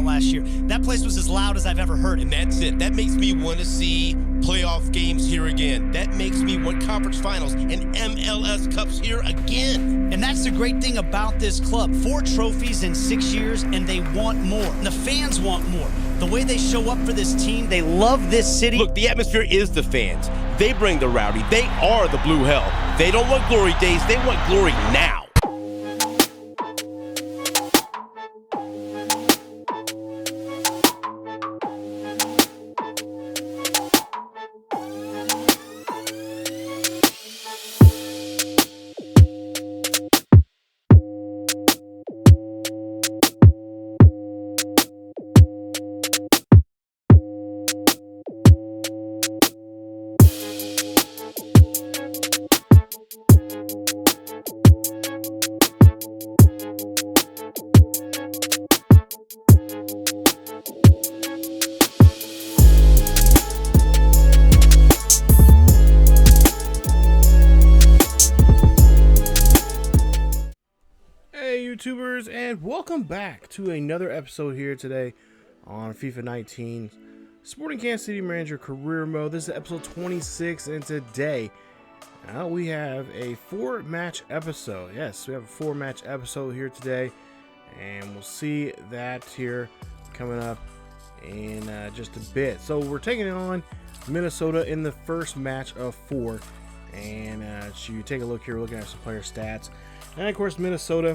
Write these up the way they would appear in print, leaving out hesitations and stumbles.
last year. That place was as loud as I've ever heard it. And that's it. That makes me want to see playoff games here again. That makes me want conference finals and MLS Cups here again. And that's the great thing about this club. 4 trophies in 6 years, and they want more. And the fans want more. The way they show up for this team, they love this city. Look, the atmosphere is the fans. They bring the rowdy. They are the blue hell. They don't want glory days. They want glory now. YouTubers, and welcome back to another episode here today on FIFA 19 Sporting Kansas City Manager Career Mode. This is episode 26, and today we have a 4-match episode. Yes, we have a 4-match episode here today, and we'll see that here coming up in just a bit. So we're taking on Minnesota in the first match of 4, and so you take a look here, we're looking at some player stats. And of course, Minnesota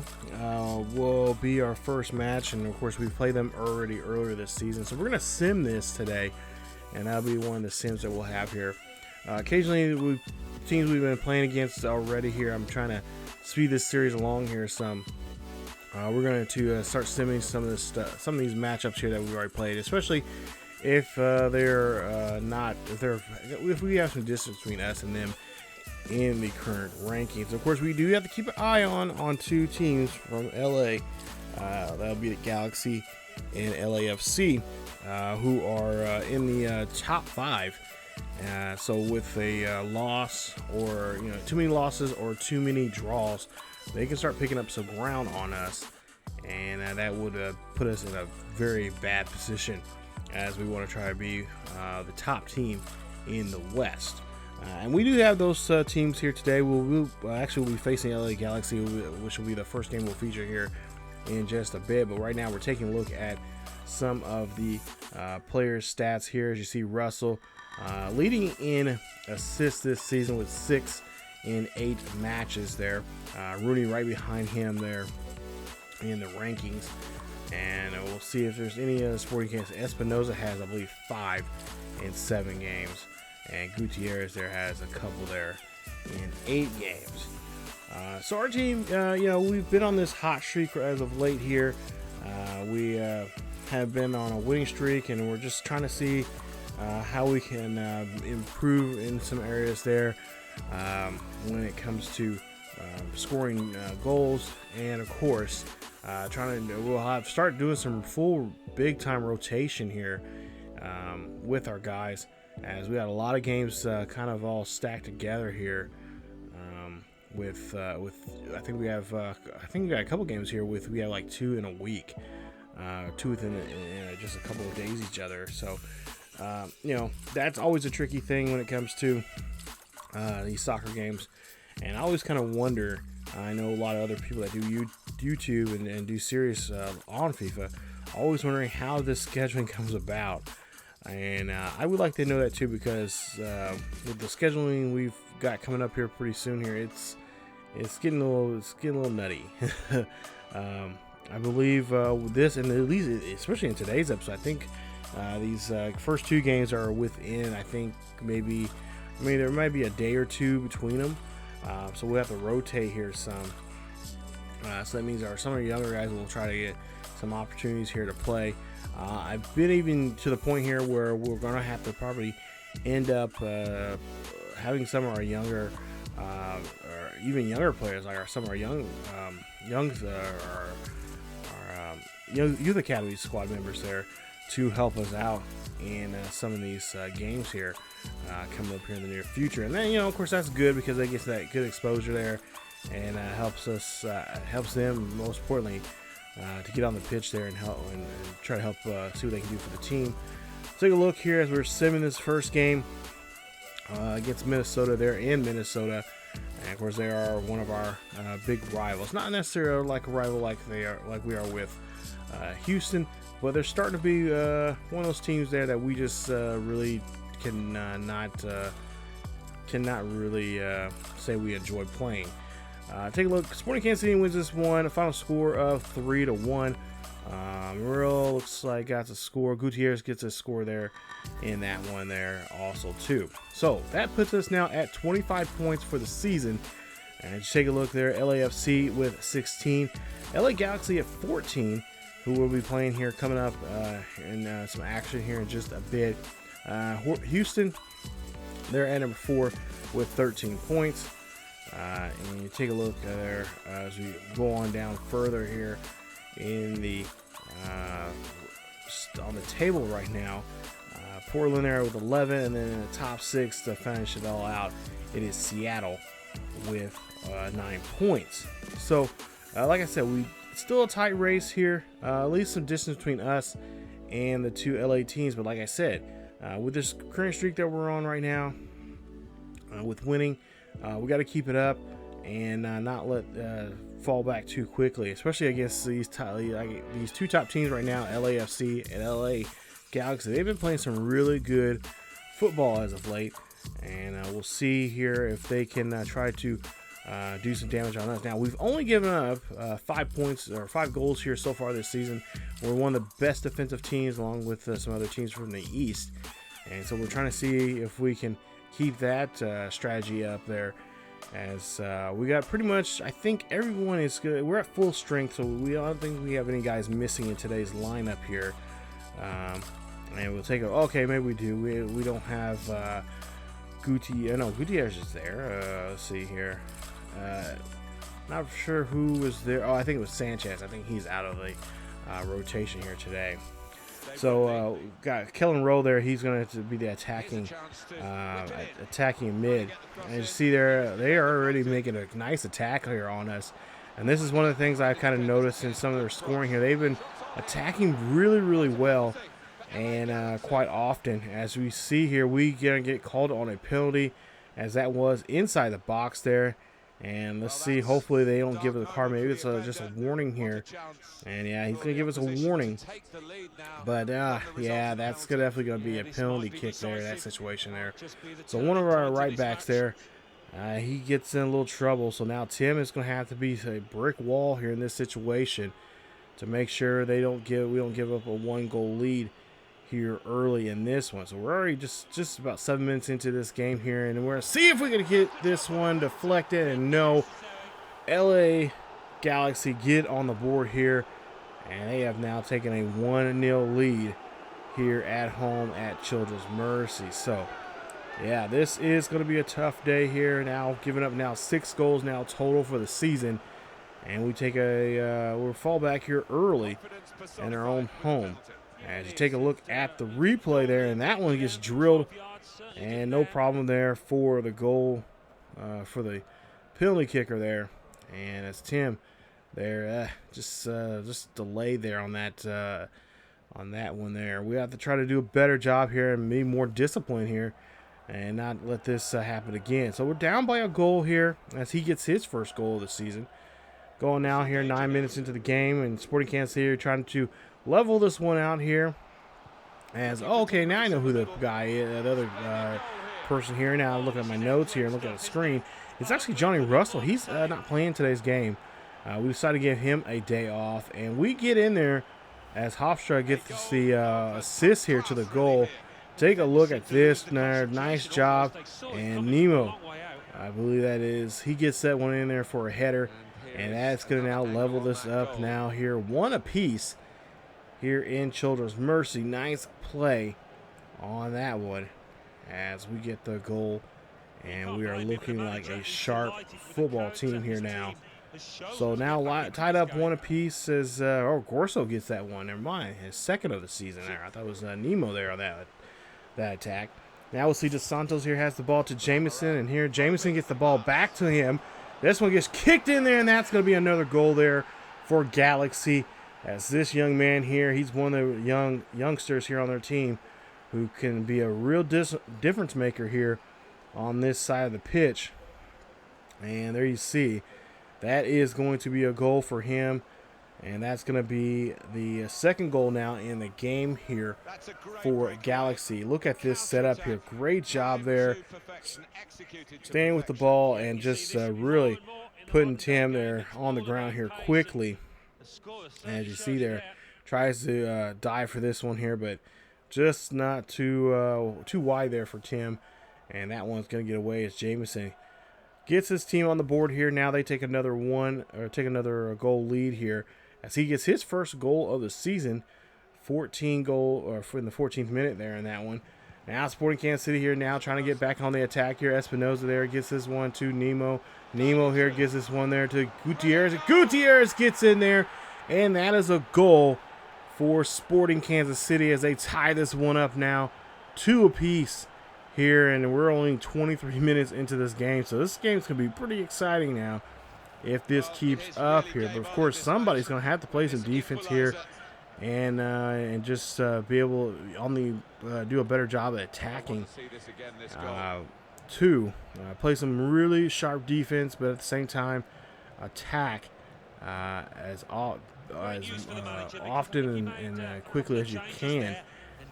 will be our first match, and of course, we played them earlier this season. So we're going to sim this today, and that'll be one of the sims that we'll have here. Occasionally, teams we've been playing against already here, I'm trying to speed this series along here some. We're going to start simming some of this stuff, some of these matchups here that we've already played, especially if if we have some distance between us and them in the current rankings. Of course, we do have to keep an eye on 2 teams from LA. That'll be the Galaxy and LAFC, who are in the top 5. So with a loss, or too many losses or too many draws, they can start picking up some ground on us, and that would put us in a very bad position as we want to try to be the top team in the West. And we do have those teams here today. We'll be facing LA Galaxy, which will be the first game we'll feature here in just a bit. But right now, we're taking a look at some of the players' stats here. As you see, Russell leading in assists this season with 6 in 8 matches there. Rooney right behind him there in the rankings. And we'll see if there's any other Sporting Kansas. Espinoza has, I believe, 5 in 7 games. And Gutierrez there has a couple there in 8 games. So our team, we've been on this hot streak as of late here. We have been on a winning streak, and we're just trying to see how we can improve in some areas there when it comes to scoring goals, and of course we'll start doing some full big time rotation here with our guys, as we got a lot of games kind of all stacked together here. I think we got a couple games here we have like 2 in a week, 2 within just a couple of days each other. So that's always a tricky thing when it comes to these soccer games. And I always kind of wonder, I know a lot of other people that do YouTube and do series on FIFA, always wondering how this scheduling comes about. And I would like to know that too, because with the scheduling we've got coming up here pretty soon here, it's getting a little nutty. I believe this, and at least especially in today's episode, I think these first 2 games are within, I think there might be a day or 2 between them, so we'll have to rotate here some. So that means some of our younger guys will try to get some opportunities here to play. I've been even to the point here where we're going to have to probably end up having some of our younger, or even younger players, like some of our youth academy squad members there, to help us out in some of these games here coming up here in the near future. And then, of course, that's good because they get that good exposure there, and helps them, most importantly, to get on the pitch there and help and try to help see what they can do for the team. Take a look here as we're simming this first game against Minnesota. They're in Minnesota, and of course they are one of our big rivals. Not necessarily like a rival like we are with Houston, but they're starting to be one of those teams there that we just really cannot really say we enjoy playing. Take a look. Sporting Kansas City wins this one. A final score of 3-1. Murrell looks like got the score. Gutierrez gets a score there in that one there also too. So that puts us now at 25 points for the season. And just take a look there. LAFC with 16. LA Galaxy at 14, who will be playing here coming up in some action here in just a bit. Houston, they're at number 4 with 13 points. And you take a look there as we go on down further here in the on the table right now. Portland there with 11, and then in the top 6 to finish it all out, it is Seattle with 9 points. So, like I said, still a tight race here. At least some distance between us and the 2 LA teams. But like I said, with this current streak that we're on right now, with winning, we got to keep it up and not let fall back too quickly, especially against these 2 top teams right now, LAFC and LA Galaxy. They've been playing some really good football as of late, and we'll see here if they can try to do some damage on us. Now, we've only given up 5 points or 5 goals here so far this season. We're one of the best defensive teams along with some other teams from the East, and so we're trying to see if we can keep that strategy up there, as we got pretty much, I think everyone is good. We're at full strength, so I don't think we have any guys missing in today's lineup here. And we'll take okay, maybe we do. We don't have Gutierrez is there. Let's see here. Not sure who was there. Oh, I think it was Sanchez. I think he's out of the rotation here today. So got Kellen Rowe there. He's going to be the attacking mid. And you see there, they are already making a nice attack here on us. And this is one of the things I've kind of noticed in some of their scoring here. They've been attacking really, really well, and quite often. As we see here, we gonna get called on a penalty, as that was inside the box there. And let's see, hopefully they don't give us a card. Maybe it's just a warning here. And yeah, he's going to give us a warning. But yeah, that's definitely going to be a penalty kick there, that situation there. So one of our right backs there, he gets in a little trouble. So now Tim is going to have to be a brick wall here in this situation to make sure we don't give up a 1-goal lead here early in this one. So we're already just about 7 minutes into this game here, and we're gonna see if we can get this one deflected. And no, LA Galaxy get on the board here, and they have now taken a 1-0 lead here at home at Children's Mercy. So yeah, this is going to be a tough day here now, giving up now 6 goals now total for the season, and we take we'll fall back here early in our own home. As you take a look at the replay there, and that one gets drilled, and no problem there for the goal, for the penalty kicker there. And it's Tim there, just delayed there on that one there. We have to try to do a better job here and be more disciplined here, and not let this happen again. So we're down by a goal here as he gets his first goal of the season. Going now here 9 minutes into the game, and Sporting Kansas City trying to level this one out here. As okay, now I know who the guy is, the other person here. Now I'm looking at my notes here and looking at the screen. It's actually Johnny Russell. He's not playing today's game. We decided to give him a day off, and we get in there as Hofstra gets the assist here to the goal. Take a look at this. Nice job. And Nemo, I believe that is, he gets that one in there for a header, and that's going to now level this up now here. 1 apiece here in Children's Mercy. Nice play on that one as we get the goal, and we are looking like a sharp football team here now. So now tied up 1 apiece as Gorso gets that one. Never mind, his second of the season there. I thought it was Nemo there on that attack. Now we'll see Dos Santos here has the ball to Jameson, and here Jameson gets the ball back to him. This one gets kicked in there, and that's going to be another goal there for Galaxy. As this young man here, he's one of the youngsters here on their team who can be a real difference maker here on this side of the pitch. And there you see, that is going to be a goal for him. And that's going to be the second goal now in the game here for Galaxy. Look at this setup here. Great job there. Staying with the ball and just really putting Tim there on the ground here quickly. As you see there, tries to dive for this one here, but just not too wide there for Tim. And that one's going to get away as Jamison gets his team on the board here. Now they take another goal lead here as he gets his first goal of the season. 14 goal or in the 14th minute there in that one. Now Sporting Kansas City here now trying to get back on the attack here. Espinoza there gets this one to Nemo. Nemo here gets this one there to Gutierrez. Gutierrez gets in there, and that is a goal for Sporting Kansas City as they tie this one up now 2 apiece here, and we're only 23 minutes into this game, so this game's going to be pretty exciting now if this keeps up here. But of course, somebody's going to have to play some defense here and just be able to do a better job at attacking. Play some really sharp defense, but at the same time attack as often and quickly as you can.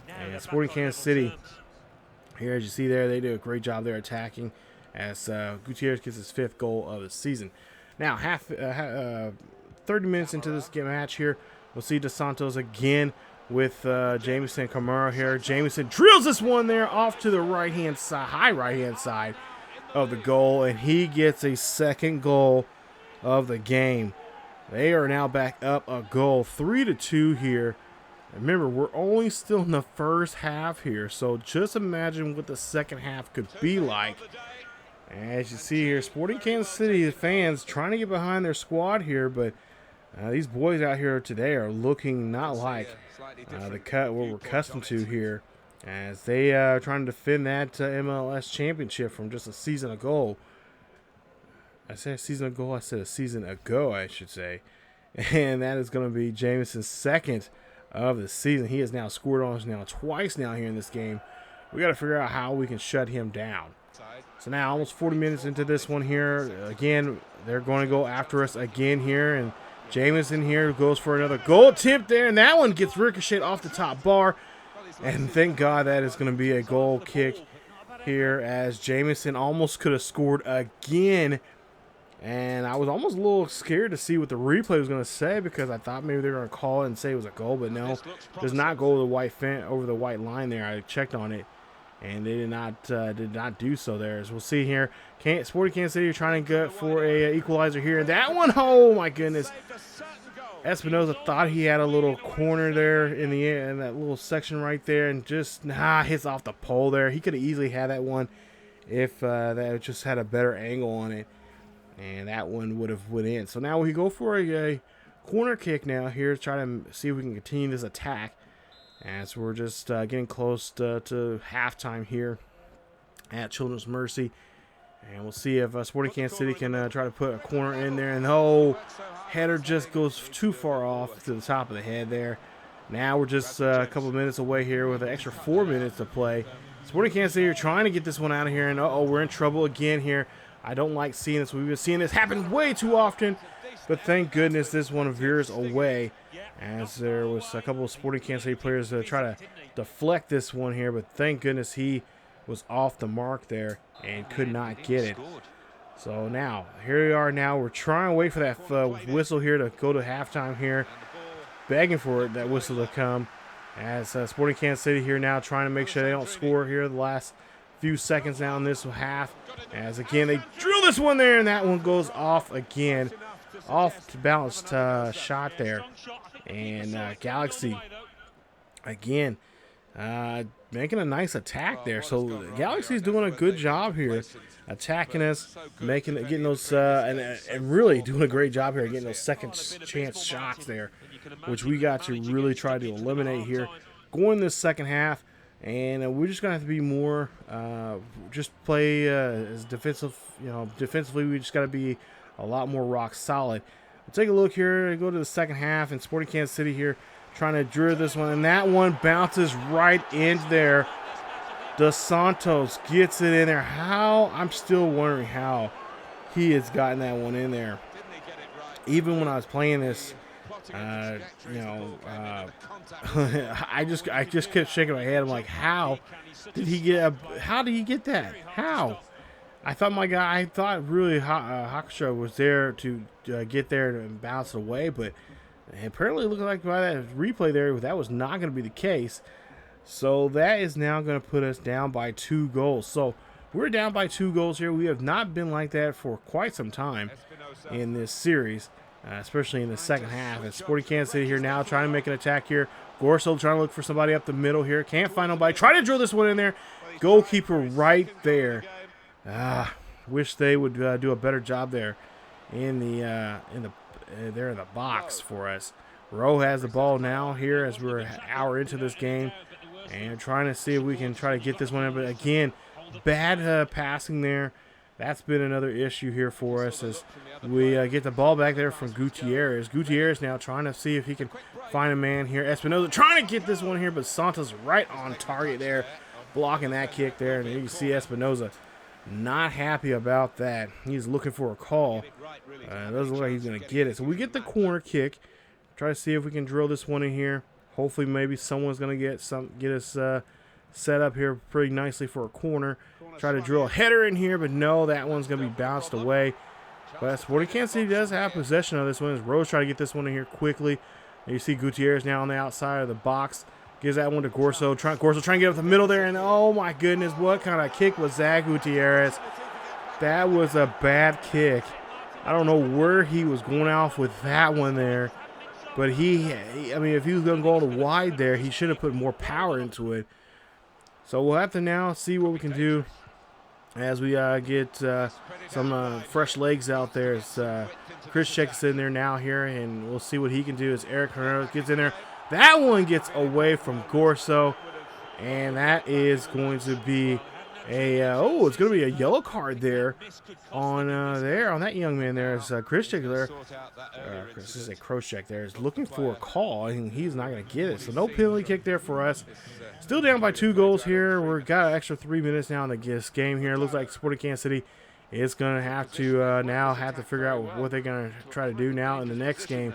And Sporting Kansas City here, as you see there, they do a great job there attacking as Gutierrez gets his 5th goal of the season. Now, 30 minutes into this match here, we'll see Dos Santos again with Jamison Camara here. Jamison drills this one there off to the right-hand side, high right-hand side of the goal, and he gets a 2nd goal of the game. They are now back up a goal, 3-2 here. Remember, we're only still in the first half here, so just imagine what the second half could be like. As you see here, Sporting Kansas City fans trying to get behind their squad here, but these boys out here today are looking not like what we're accustomed to here, as they are trying to defend that MLS championship from just a season ago. I said a season ago, I should say. And that is going to be Jamison's 2nd of the season. He has now scored on us now twice now here in this game. We got to figure out how we can shut him down. So now almost 40 minutes into this one here. Again, they're going to go after us again here, and Jamison here goes for another goal tip there, and that one gets ricocheted off the top bar. And thank God that is going to be a goal kick here, as Jamison almost could have scored again. And I was almost a little scared to see what the replay was going to say, because I thought maybe they were going to call it and say it was a goal, but no, does not go over the white line there. I checked on it, and they did not do so there. As we'll see here, Sporting Kansas City are trying to go for a equalizer here. That one, oh my goodness! Espinoza thought he had a little corner there in the end, in that little section right there, and just hits off the pole there. He could have easily had that one if that just had a better angle on it. And that one would have went in. So now we go for a corner kick now here to try to see if we can continue this attack. As we're just getting close to halftime here at Children's Mercy. And we'll see if Sporting Kansas City can try to put a corner in there. And header just goes too far off to the top of the head there. Now we're just a couple of minutes away here with an extra 4 minutes to play. Sporting Kansas City are trying to get this one out of here. And we're in trouble again here. I don't like seeing this. We've been seeing this happen way too often, but thank goodness this one veers away, as there was a couple of Sporting Kansas City players that try to deflect this one here, but thank goodness he was off the mark there and could not get it. So now, here we are now. We're trying to wait for that whistle here to go to halftime here, begging for that whistle to come, as Sporting Kansas City here now trying to make sure they don't score here the last few seconds now in this half, as again they drill this one there, and that one goes off again, off to balanced shot there. And Galaxy again making a nice attack there. So Galaxy's doing a good job here attacking us, getting those and really doing a great job here getting those second chance shots there, which we got to really try to eliminate here going this second half. And we're just gonna have to be more, just play as defensive. Defensively, we just got to be a lot more rock solid. We'll take a look here. Go to the second half, and Sporting Kansas City here trying to drill this one, and that one bounces right in there. Dos Santos gets it in there. How? I'm still wondering how he has gotten that one in there. Even when I was playing this, I just kept shaking my head. I'm like, how did he get that? How? I thought really Hakusho was there to get there and bounce it away, but apparently it looked like by that replay there, that was not going to be the case. So that is now going to put us down by 2 goals. So we're down by 2 goals here. We have not been like that for quite some time in this series, especially in the second half. And Sporting Kansas City here now trying to make an attack here. Gorso trying to look for somebody up the middle here. Can't find nobody. Try to drill this one in there. Goalkeeper right there. Wish they would do a better job there in the box for us. Rowe has the ball now here as we're an hour into this game, and trying to see if we can try to get this one in. But again, bad passing there. That's been another issue here for us as we get the ball back there from Gutierrez. Gutierrez now trying to see if he can find a man here. Espinoza trying to get this one here, but Santos right on target there, blocking that kick there. And you can see Espinoza not happy about that. He's looking for a call. Doesn't look like he's going to get it. So we get the corner kick. Try to see if we can drill this one in here. Hopefully maybe someone's going to get us set up here pretty nicely for a corner. Try to drill a header in here, but no, that one's going to be bounced away. But Sporting Kansas City does have possession of this one as Rose trying to get this one in here quickly. And you see Gutierrez now on the outside of the box. Gives that one to Gorso. Gorso trying to get up the middle there, and oh my goodness, what kind of kick was that, Gutierrez? That was a bad kick. I don't know where he was going off with that one there. But I mean, if he was going to go all the wide there, he should have put more power into it. So we'll have to now see what we can do as we get some fresh legs out there. As Chris checks in there now here, and we'll see what he can do as Eric Herrera gets in there. That one gets away from Gorso, and that is going to be it's going to be a yellow card there on that young man there. As Krzyzek there, this is a Krzyzek there, is looking for a call, and he's not going to get it. So no penalty kick there for us. Still down by 2 goals here. We've got an extra 3 minutes now in this game here. It looks like Sporting Kansas City is going to have to now figure out what they're going to try to do now in the next game.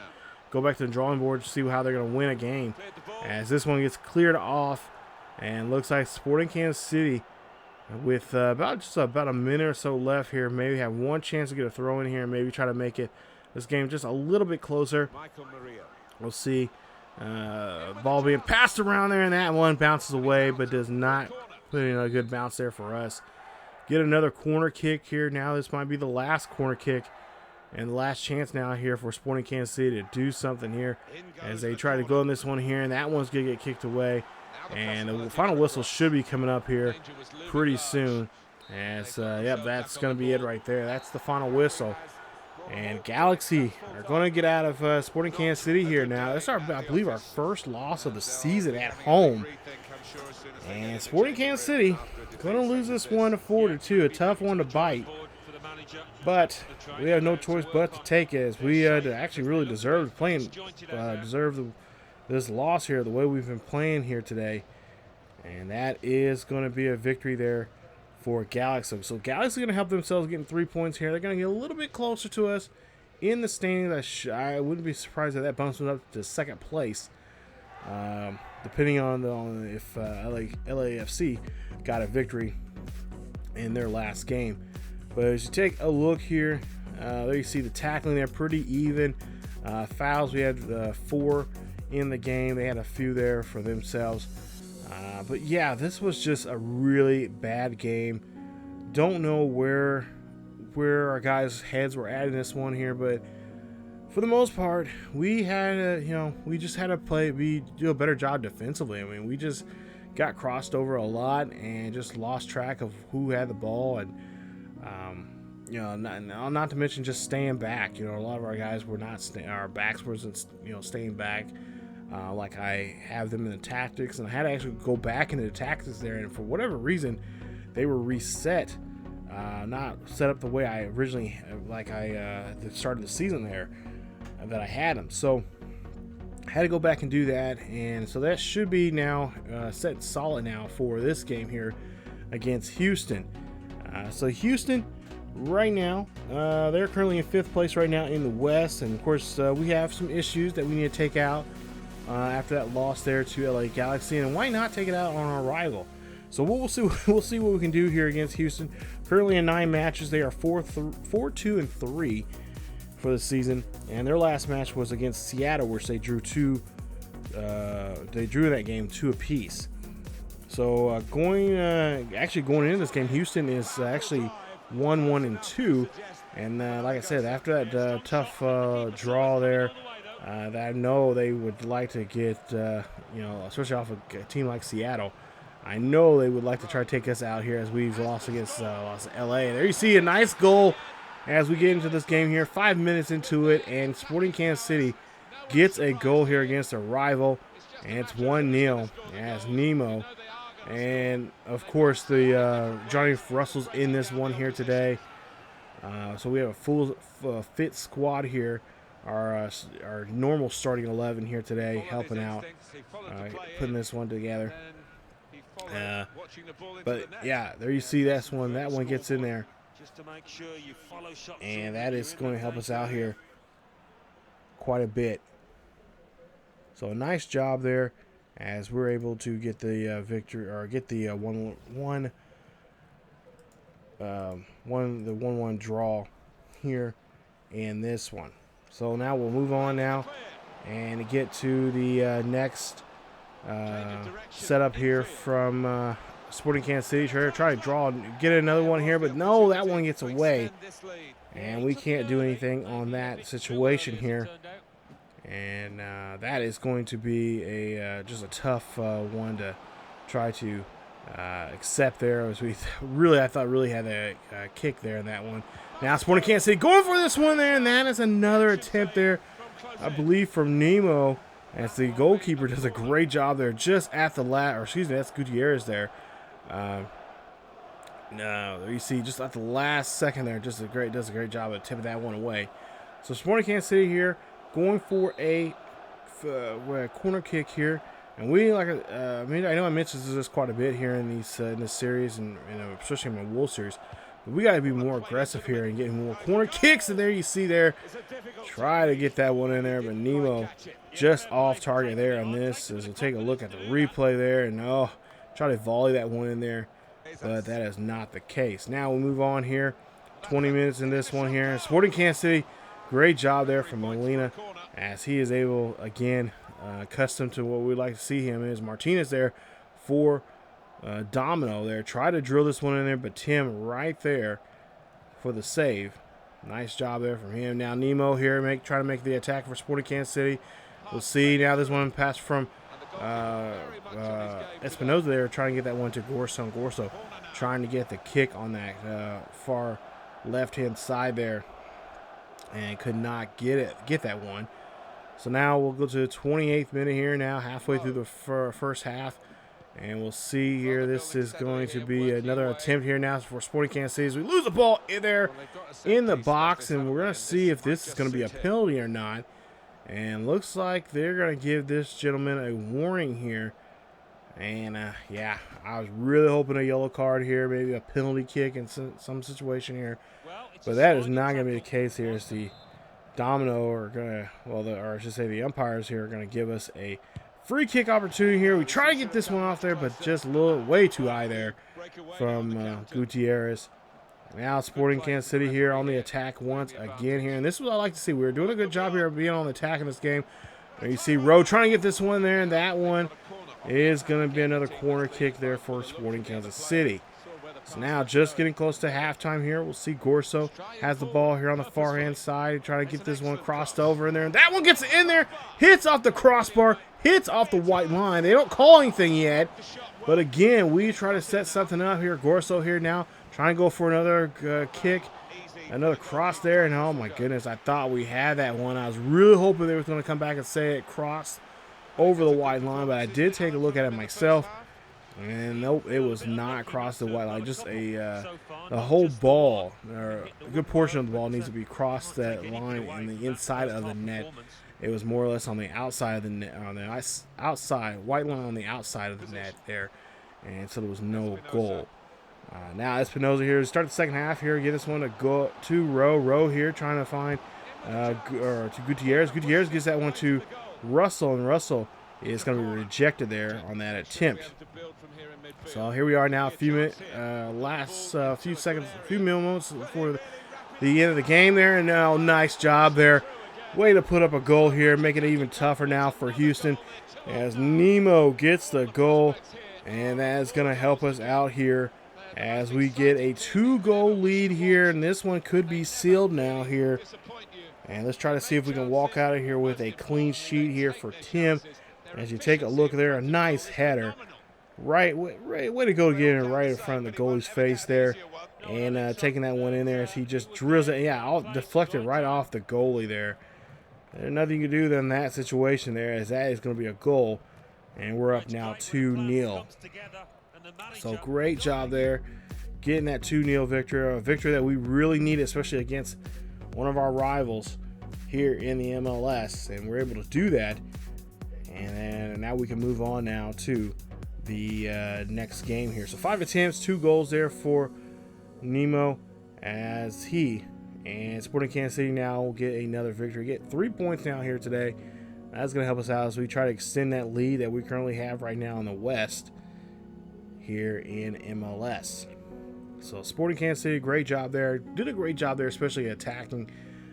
Go back to the drawing board to see how they're going to win a game. As this one gets cleared off, and looks like Sporting Kansas City, with about a minute or so left here, maybe have one chance to get a throw in here and maybe try to make this game just a little bit closer. We'll see. Ball being passed around there, and that one bounces away, but does not put in a good bounce there for us. Get another corner kick here. Now this might be the last corner kick and the last chance now here for Sporting Kansas City to do something here as they try to go in this one here, and that one's going to get kicked away. And the final whistle should be coming up here pretty soon. As, that's going to be it right there. That's the final whistle. And Galaxy are going to get out of Sporting Kansas City here now. That's, I believe, our first loss of the season at home. And Sporting Kansas City going to lose this one 4-2. A tough one to bite. But we have no choice but to take it, as we actually really deserve this loss here the way we've been playing here today. And that is going to be a victory there for Galaxy. So Galaxy going to help themselves getting 3 points here. They're going to get a little bit closer to us in the standings. I wouldn't be surprised if that bumps them up to second place, depending on if LAFC got a victory in their last game. But as you take a look here, there you see the tackling there pretty even. Fouls, we had 4 in the game. They had a few there for themselves. But yeah, this was just a really bad game. Don't know where our guys' heads were at in this one here, but for the most part, we had we just had to do a better job defensively. I mean, we just got crossed over a lot and just lost track of who had the ball, and not to mention just staying back. A lot of our guys were not our backs wasn't staying back. Like I have them in the tactics, and I had to actually go back into the tactics there, and for whatever reason they were reset, not set up the way I originally at the start of the season there. that I had him. So I had to go back and do that, and so that should be now set solid now for this game here against Houston. So Houston right now, they're currently in 5th place right now in the West, and of course we have some issues that we need to take out after that loss there to LA Galaxy, and why not take it out on our rival? So we'll see what we can do here against Houston. Currently in 9 matches, they are 4-2-3 for the season, and their last match was against Seattle, which they drew that game 2 apiece. So going into this game, Houston is actually 1-1-2, and like I said, after that tough draw there, that I know they would like to get, especially off a team like Seattle. I know they would like to try to take us out here as we've lost against LA. There you see a nice goal as we get into this game here. 5 minutes into it, and Sporting Kansas City gets a goal here against a rival, and it's 1-0 as Nemo. And, of course, the Johnny Russell's in this one here today. So we have a full fit squad here. Our normal starting 11 here today, helping out, putting this one together. But yeah, there you see that one gets in there, and that is going to help us out here quite a bit. So a nice job there as we're able to get the victory, or get the 1-1 draw here in this one. So now we'll move on now and get to the next setup here from Sporting Kansas City. Try to draw and get another one here, but no, that one gets away, and we can't do anything on that situation here. And that is going to be just a tough one to try to accept there, as we I thought had a kick there in that one. Now Sporting Kansas City going for this one there, and that is another attempt there, I believe, from Nemo, as the goalkeeper does a great job there just at the that's Gutierrez there. No, there you see, just at the last second there, does a great job of tipping that one away. So Sporting Kansas City here going for a corner kick here, and we I know I mentioned this quite a bit here in this series, and especially in my Wool series. But we got to be more aggressive here and getting more corner kicks. And there you see there, try to get that one in there, but Nemo just off target there on this. As we'll take a look at the replay there, and try to volley that one in there, but that is not the case. Now we'll move on here. 20 minutes in this one here. Sporting Kansas City, great job there from Molina, as he is able, again, accustomed to what we like to see him is Martinez there for Domino there. Try to drill this one in there, but Tim right there for the save. Nice job there from him. Now Nemo here try to make the attack for Sporting Kansas City. We'll see. Now this one passed from Espinoza there, trying to get that one to Gorso. Gorso trying to get the kick on that far left-hand side there, and could not get that one. So now we'll go to the 28th minute here now, halfway through the first half. And we'll see here, this is going to be another attempt here now for Sporting Kansas City. We lose the ball in there in the box, and we're going to see if this is going to be a penalty or not. And looks like they're going to give this gentleman a warning here. And, yeah, I was really hoping a yellow card here, maybe a penalty kick in some situation here. But that is not going to be the case here. It's the Domino are going to, or I should say the umpires here are going to give us a free kick opportunity here. We try to get this one off there, but just a little way too high there from Gutierrez. Now Sporting Kansas City here on the attack once again here. And this is what I like to see. We're doing a good job here of being on the attack in this game. There you see Rowe trying to get this one there, and that one is going to be another corner kick there for Sporting Kansas City. So now just getting close to halftime here. We'll see Gorso has the ball here on the far hand side. Trying to get this one crossed over in there. And that one gets in there. Hits off the crossbar. Hits off the white line. They don't call anything yet. But again, we try to set something up here. Gorso here now trying to go for another kick. Another cross there. And oh my goodness, I thought we had that one. I was really hoping they were going to come back and say it crossed over the white line. But I did take a look at it myself. And nope, it was not across the white line. Just the whole ball, or a good portion of the ball, needs to be across that line in the inside of the net. It was more or less on the outside of the net, on the outside, white line on the outside of the net there, and so there was no goal. Now Espinoza here to start the second half here. Get this one to go to Rowe here, trying to find or to Gutierrez. Gutierrez gets that one to Russell, and Russell is going to be rejected there on that attempt. So here we are now, a few few seconds, a few moments before the end of the game there, and now nice job there. Way to put up a goal here, make it even tougher now for Houston as Nemo gets the goal, and that is going to help us out here as we get a 2-goal lead here, and this one could be sealed now here. And let's try to see if we can walk out of here with a clean sheet here for Tim. As you take a look there, a nice header. Way to go getting it right in front of the goalie's face there. And taking that one in there as he just drills it. Yeah, all deflected right off the goalie there. There's nothing you can do in that situation there, as that is going to be a goal. And we're up now 2-0. So great job there, getting that 2-0 victory. A victory that we really needed, especially against one of our rivals here in the MLS. And we're able to do that. And then now we can move on now to the next game here. So 5 attempts, 2 goals there for Nemo, as he and Sporting Kansas City now will get another victory. Get 3 points now here today. That's going to help us out as we try to extend that lead that we currently have right now in the West here in MLS. So Sporting Kansas City, great job there. Did a great job there, especially attacking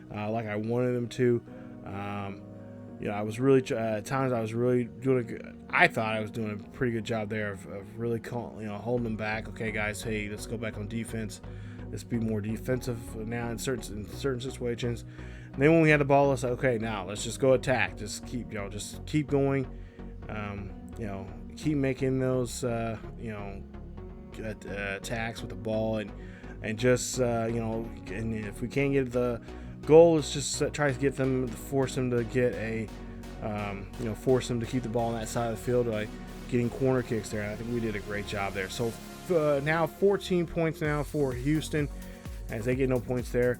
like I wanted them to. I was really at times I was really doing I thought I was doing a pretty good job there of really holding them back. Okay, guys, hey, let's go back on defense. Let's be more defensive now in certain situations. And then when we had the ball, let's say, okay, now let's just go attack. Just keep going. Keep making those attacks with the ball, and just and if we can't get the goal, is just try to get them, force them to get a force them to keep the ball on that side of the field by getting corner kicks there. And I think we did a great job there. So now 14 points now for Houston, as they get no points there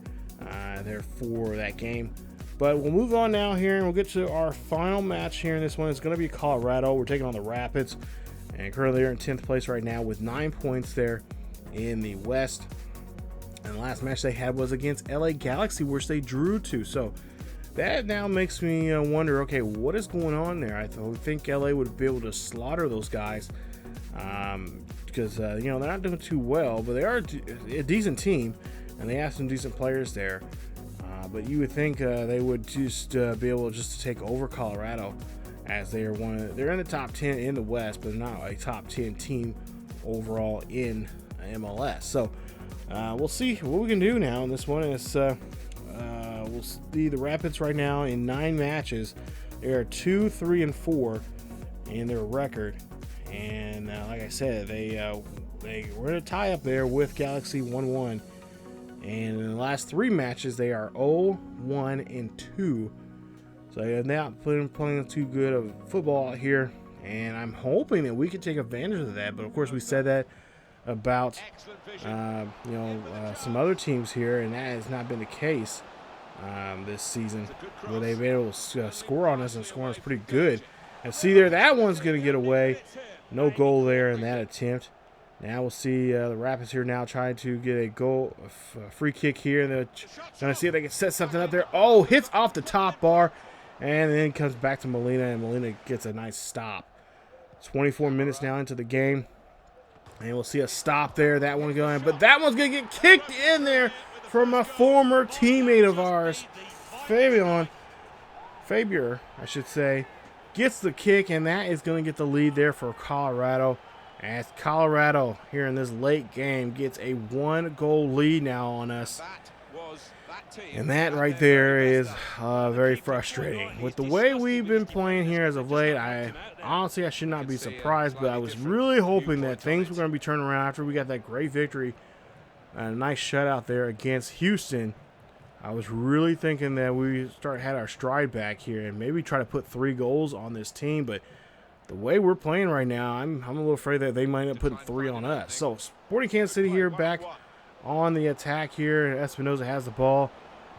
for that game. But we'll move on now here, and we'll get to our final match here in this one. It's going to be Colorado. We're taking on the Rapids, and currently they're in 10th place right now with 9 points there in the West. And the last match they had was against LA Galaxy, which they drew to. So that now makes me wonder, okay, what is going on there? I think LA would be able to slaughter those guys because they're not doing too well, but they are a decent team, and they have some decent players there. But you would think they would just be able just to take over Colorado, as they are they're in the top 10 in the West, but not a top 10 team overall in MLS. So we'll see what we can do now in this one. Is we'll see the Rapids right now in 9 matches. They are 2-3-4 in their record, and like I said, they were in a tie up there with Galaxy 1-1. And in the last 3 matches, they are 0-1-2. So they have not playing too good of football out here. And I'm hoping that we can take advantage of that. But of course, we said that about some other teams here, and that has not been the case this season, where they've been able to score on us and score on us pretty good. And see there, that one's going to get away. No goal there in that attempt. Now we'll see the Rapids here now trying to get a goal, a free kick here. And they're trying to see if they can set something up there. Oh, hits off the top bar. And then comes back to Molina, and Molina gets a nice stop. 24 minutes now into the game. And we'll see a stop there. That one going. But that one's going to get kicked in there from a former teammate of ours. Fabier, I should say, gets the kick. And that is going to get the lead there for Colorado. As Colorado here in this late game gets a 1-goal lead now on us. And that right there is very frustrating. With the way we've been playing here as of late, I should not be surprised, but I was really hoping that things were going to be turning around after we got that great victory. A nice shutout there against Houston. I was really thinking that we had our stride back here and maybe try to put 3 goals on this team, but the way we're playing right now, I'm a little afraid that they might end up putting 3 on us. So Sporting Kansas City here back on the attack here. Espinoza has the ball.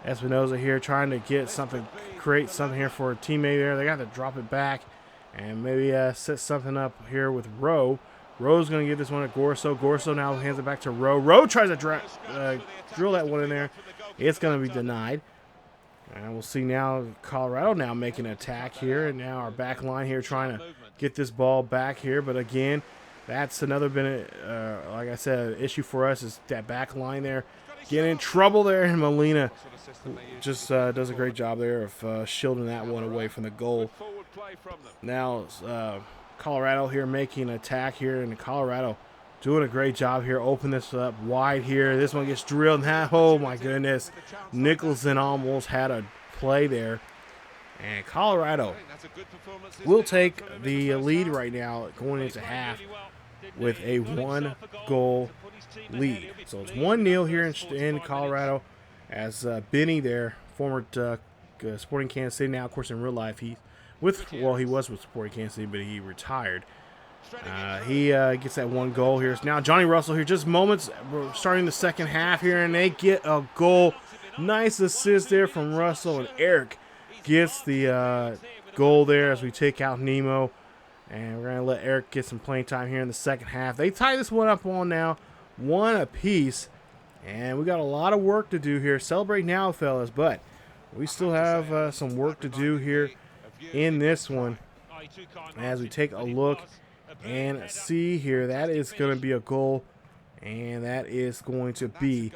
Espinoza here trying to get something, create something here for a teammate there. They got to drop it back and maybe set something up here with Rowe. Rowe's going to give this one to Gorso. Gorso now hands it back to Rowe. Rowe tries to drill that one in there. It's going to be denied. And we'll see now Colorado now making an attack here. And now our back line here trying to get this ball back here. But again, that's another been, like I said, an issue for us is that back line there. Getting in trouble there. And Molina just does a great job there of shielding that one away from the goal. Now Colorado here making an attack here. And Colorado doing a great job here. Open this up wide here. This one gets drilled. Oh, my goodness. Nicholson almost had a play there. And Colorado will take the lead right now going into half with a 1-goal lead. So it's 1-0 here in Colorado as Benny there, former Sporting Kansas City, now, of course, in real life, he was with Sporting Kansas City, but he retired. He gets that 1 goal here. Now Johnny Russell here, just moments. We're starting the second half here, and they get a goal. Nice assist there from Russell, and Eric gets the goal there as we take out Nemo. And we're going to let Eric get some playing time here in the second half. They tie this one up on now, 1 apiece. And we got a lot of work to do here. Celebrate now, fellas, but we still have some work to do here in this one as we take a look and see here. That is going to be a goal, and that is going to be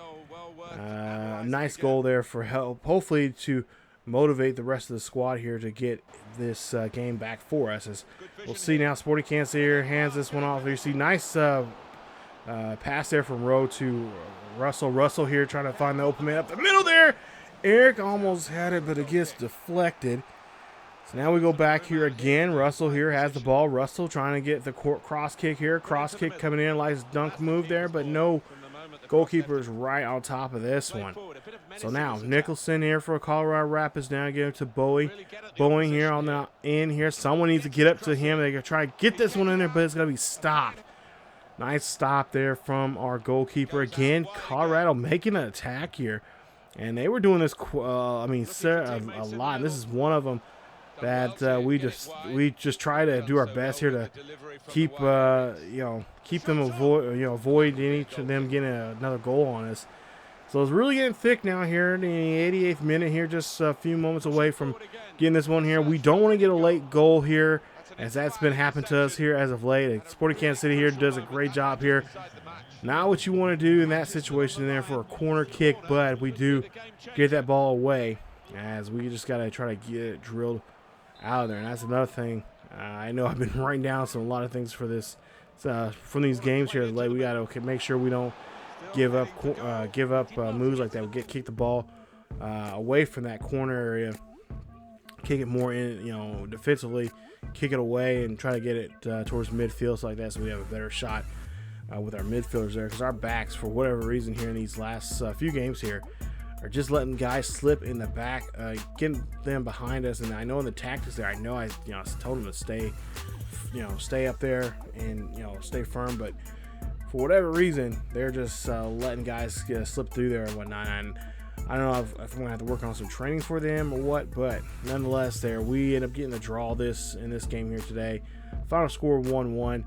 a nice goal there for help, hopefully to motivate the rest of the squad here to get this game back for us. As we'll see now, Sporting Kansas here hands this one off. You see nice pass there from Rowe to Russell. Russell here trying to find the open man up the middle there. Eric almost had it, but it gets deflected. So now we go back here again. Russell here has the ball. Russell trying to get the cross kick here. Cross kick coming in, nice dunk move there, but no goalkeeper is right on top of this one. So now Nicholson here for Colorado Rapids now giving to Bowie. Bowie here on the end here. Someone needs to get up to him. They're going to try to get this one in there, but it's going to be stopped. Nice stop there from our goalkeeper. Again, Colorado making an attack here. And they were doing this, a lot. This is one of them that we just try to do our best here to keep keep them avoid each of them getting another goal on us. So it's really getting thick now here in the 88th minute here, just a few moments away from getting this one here. We don't want to get a late goal here, as that's been happening to us here as of late. Sporting Kansas City here does a great job here. Not what you want to do in that situation there for a corner kick, but we do get that ball away, as we just got to try to get it drilled out of there. And that's another thing. I know I've been writing down a lot of things for this from these games here late. We got to make sure we don't give up moves like that. We kick the ball away from that corner area, kick it more in, defensively, kick it away and try to get it towards midfield like that, so we have a better shot with our midfielders there, because our backs, for whatever reason here in these last few games here, are just letting guys slip in the back, getting them behind us. And I know in the tactics there, I told them to stay up there and stay firm, but for whatever reason, they're just letting guys slip through there and whatnot. And I don't know if I'm gonna have to work on some training for them or what, but nonetheless, we end up getting the draw in this game here today. Final score 1-1.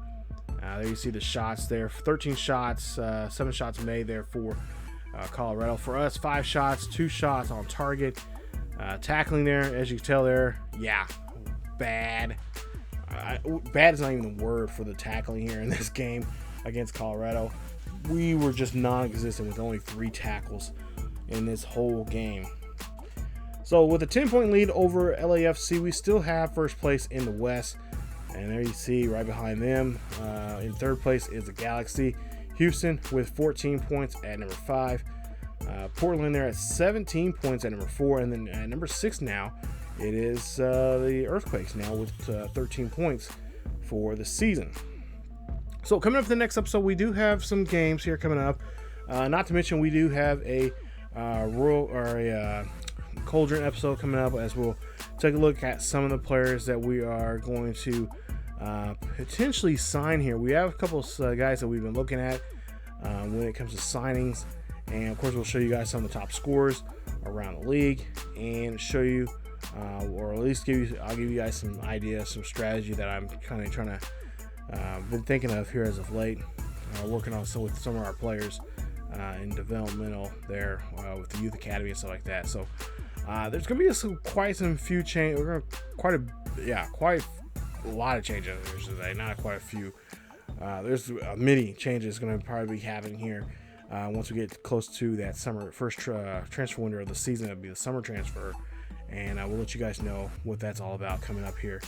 There you see the shots there. 13 shots, 7 shots made there for Colorado. For us, 5 shots, 2 shots on target. Tackling there, as you can tell there, yeah, bad. Bad is not even the word for the tackling here in this game against Colorado. We were just non-existent with only 3 tackles in this whole game. So with a 10-point lead over LAFC, we still have first place in the West. And there you see right behind them, in third place is the Galaxy. Houston with 14 points at number 5. Portland there at 17 points at number 4. And then at number 6 now, it is the Earthquakes now with 13 points for the season. So coming up for the next episode, we do have some games here coming up. Not to mention we do have a Cauldron episode coming up, as we'll take a look at some of the players that we are going to potentially sign here. We have a couple of guys that we've been looking at when it comes to signings, and of course we'll show you guys some of the top scorers around the league and show you or at least I'll give you guys some ideas, some strategy that I'm kind of trying to been thinking of here as of late, working on with some of our players in developmental there with the youth academy and stuff like that. So there's gonna be quite a lot of changes today, not quite a few. There's many changes going to probably be happening here once we get close to that first transfer window of the season. That'll be the summer transfer, and we'll let you guys know what that's all about coming up here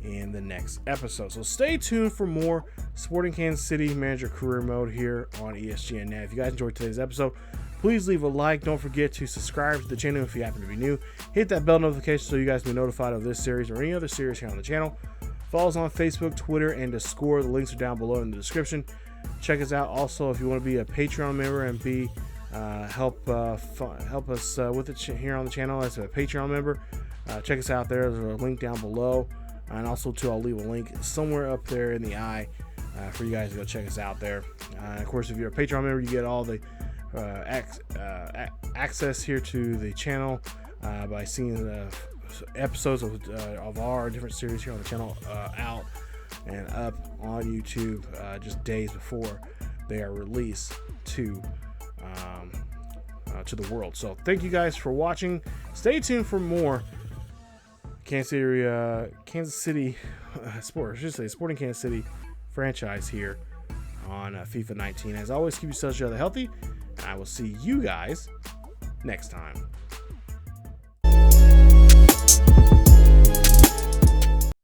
in the next episode. So stay tuned for more Sporting Kansas City Manager Career Mode here on ESGNet. If you guys enjoyed today's episode, please leave a like. Don't forget to subscribe to the channel if you happen to be new. Hit that bell notification so you guys can be notified of this series or any other series here on the channel. Follow us on Facebook, Twitter, and Discord. The links are down below in the description. Check us out. Also, if you want to be a Patreon member and help us with it here on the channel as a Patreon member, check us out there. There's a link down below, and also I'll leave a link somewhere up there in the eye for you guys to go check us out there. Of course, if you're a Patreon member, you get all the access here to the channel by seeing the episodes of our different series here on the channel out and up on YouTube just days before they are released to the world. So thank you guys for watching. Stay tuned for more Kansas City sports. I should say Sporting Kansas City franchise here on FIFA 19. As always, keep yourselves healthy, and I will see you guys next time.